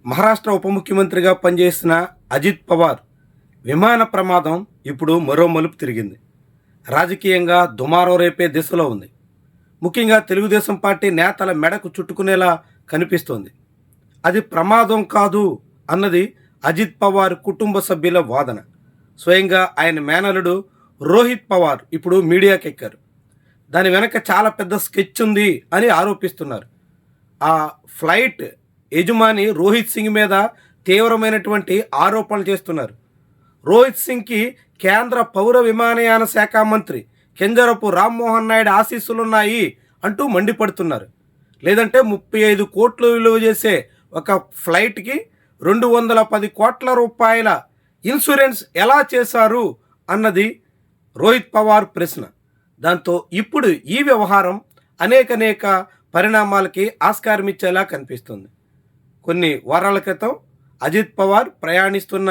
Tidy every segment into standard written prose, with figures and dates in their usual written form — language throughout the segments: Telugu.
మహారాష్ట్ర ఉప ముఖ్యమంత్రిగా పనిచేసిన అజిత్ పవార్ విమాన ప్రమాదం ఇప్పుడు మరో మలుపు తిరిగింది. రాజకీయంగా దుమారం రేపే దిశలో ఉంది. ముఖ్యంగా తెలుగుదేశం పార్టీ నేతల మెడకు చుట్టుకునేలా కనిపిస్తోంది. అది ప్రమాదం కాదు అన్నది అజిత్ పవార్ కుటుంబ సభ్యుల వాదన. స్వయంగా ఆయన మేనలుడు రోహిత్ పవార్ ఇప్పుడు మీడియాకెక్కారు. దాని వెనక చాలా పెద్ద స్కెచ్ ఉంది అని ఆరోపిస్తున్నారు. ఆ ఫ్లైట్ యజమాని రోహిత్ సింగ్ మీద తీవ్రమైనటువంటి ఆరోపణలు చేస్తున్నారు. రోహిత్ సింగ్కి కేంద్ర పౌర విమానయాన శాఖ మంత్రి కింజరపు రామ్మోహన్ నాయుడు ఆశీస్సులున్నాయి అంటూ మండిపడుతున్నారు. లేదంటే 35 కోట్లు విలువ చేసే ఒక ఫ్లైట్కి 210 కోట్ల రూపాయల ఇన్సూరెన్స్ ఎలా చేశారు అన్నది రోహిత్ పవార్ ప్రశ్న. దాంతో ఇప్పుడు ఈ వ్యవహారం అనేక పరిణామాలకి ఆస్కారం ఇచ్చేలా కనిపిస్తుంది. కొన్ని వారాల క్రితం అజిత్ పవార్ ప్రయాణిస్తున్న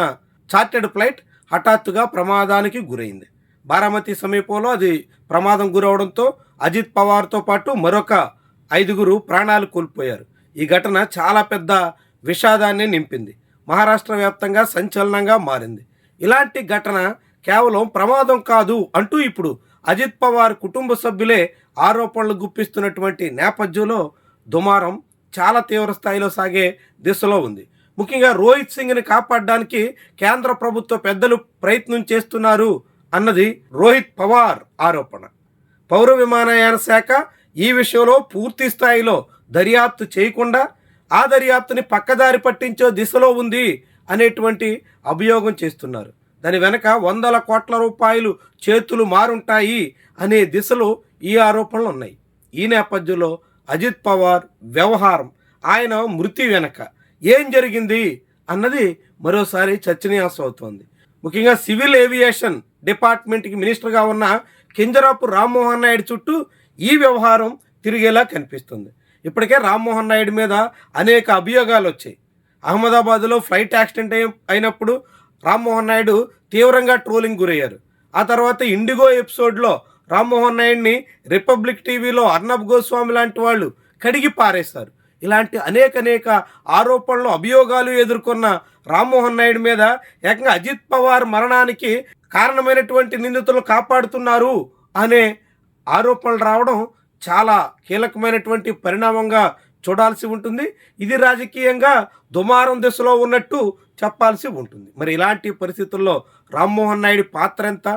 చార్టెడ్ ఫ్లైట్ హఠాత్తుగా ప్రమాదానికి గురైంది. బారామతి సమీపంలో అది ప్రమాదం గురవడంతో అజిత్ పవార్తో పాటు మరొక 5 ప్రాణాలు కోల్పోయారు. ఈ ఘటన చాలా పెద్ద విషాదాన్ని నింపింది. మహారాష్ట్ర వ్యాప్తంగా సంచలనంగా మారింది. ఇలాంటి ఘటన కేవలం ప్రమాదం కాదు అంటూ ఇప్పుడు అజిత్ పవార్ కుటుంబ సభ్యులే ఆరోపణలు గుప్పిస్తున్నటువంటి నేపథ్యంలో దుమారం చాలా తీవ్ర స్థాయిలో సాగే దిశలో ఉంది. ముఖ్యంగా రోహిత్ సింగ్ని కాపాడడానికి కేంద్ర ప్రభుత్వ పెద్దలు ప్రయత్నం చేస్తున్నారు అన్నది రోహిత్ పవార్ ఆరోపణ. పౌర విమానయాన శాఖ ఈ విషయంలో పూర్తి స్థాయిలో దర్యాప్తు చేయకుండా ఆ దర్యాప్తుని పక్కదారి పట్టించే దిశలో ఉంది అనేటువంటి అభియోగం చేస్తున్నారు. దాని వెనక 100 కోట్ల రూపాయలు చేతులు మారుంటాయి అనే దిశలో ఈ ఆరోపణలు ఉన్నాయి. ఈ నేపథ్యంలో అజిత్ పవార్ వ్యవహారం, ఆయన మృతి వెనక ఏం జరిగింది అన్నది మరోసారి చర్చనీయాంశం అవుతోంది. ముఖ్యంగా సివిల్ ఏవియేషన్ డిపార్ట్మెంట్కి మినిస్టర్గా ఉన్న కింజరాపు రామ్మోహన్ నాయుడు చుట్టూ ఈ వ్యవహారం తిరిగేలా కనిపిస్తుంది. ఇప్పటికే రామ్మోహన్ నాయుడు మీద అనేక అభియోగాలు వచ్చాయి. అహ్మదాబాద్లో ఫ్లైట్ యాక్సిడెంట్ అయినప్పుడు రామ్మోహన్ నాయుడు తీవ్రంగా ట్రోలింగ్ గురయ్యారు. ఆ తర్వాత ఇండిగో ఎపిసోడ్లో రామ్మోహన్ నాయుడిని రిపబ్లిక్ టీవీలో అర్నబ్ గోస్వామి లాంటి వాళ్ళు కడిగి పారేశారు. ఇలాంటి అనేక ఆరోపణలు, అభియోగాలు ఎదుర్కొన్న రామ్మోహన్ నాయుడు మీద ఏకంగా అజిత్ పవార్ మరణానికి కారణమైనటువంటి నిందితులు కాపాడుతున్నారు అనే ఆరోపణలు రావడం చాలా కీలకమైనటువంటి పరిణామంగా చూడాల్సి ఉంటుంది. ఇది రాజకీయంగా దుమారం దిశలో ఉన్నట్టు చెప్పాల్సి ఉంటుంది. మరి ఇలాంటి పరిస్థితుల్లో రామ్మోహన్ నాయుడు పాత్ర ఎంత?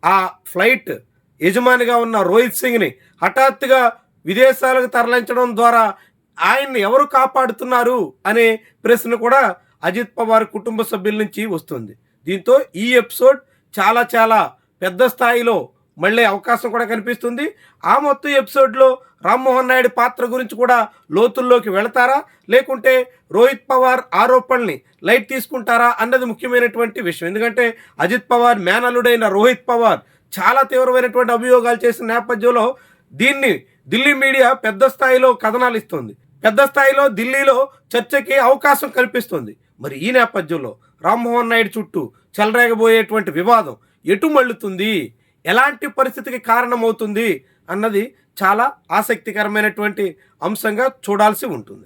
ఆ ఫ్లైట్ యజమానిగా ఉన్న రోహిత్ సింగ్ని హఠాత్తుగా విదేశాలకు తరలించడం ద్వారా ఆయన్ని ఎవరు కాపాడుతున్నారు అనే ప్రశ్న కూడా అజిత్ పవార్ కుటుంబ సభ్యుల నుంచి వస్తుంది. దీంతో ఈ ఎపిసోడ్ చాలా పెద్ద స్థాయిలో మళ్ళీ అవకాశం కూడా కనిపిస్తుంది. ఆ మొత్తం ఎపిసోడ్లో రామ్మోహన్ నాయుడు పాత్ర గురించి కూడా లోతుల్లోకి వెళతారా, లేకుంటే రోహిత్ పవార్ ఆరోపణల్ని లైట్ తీసుకుంటారా అన్నది ముఖ్యమైనటువంటి విషయం. ఎందుకంటే అజిత్ పవార్ మేనలుడైన రోహిత్ పవార్ చాలా తీవ్రమైనటువంటి అభియోగాలు చేసిన నేపథ్యంలో దీన్ని ఢిల్లీ మీడియా పెద్ద స్థాయిలో కథనాలు ఇస్తుంది. పెద్ద స్థాయిలో ఢిల్లీలో చర్చకి అవకాశం కల్పిస్తుంది. మరి ఈ నేపథ్యంలో రామ్మోహన్ నాయుడు చుట్టూ చెలరేగబోయేటువంటి వివాదం ఎటు మళ్ళుతుంది, ఎలాంటి పరిస్థితికి కారణమవుతుంది అన్నది చాలా ఆసక్తికరమైనటువంటి అంశంగా చూడాల్సి ఉంటుంది.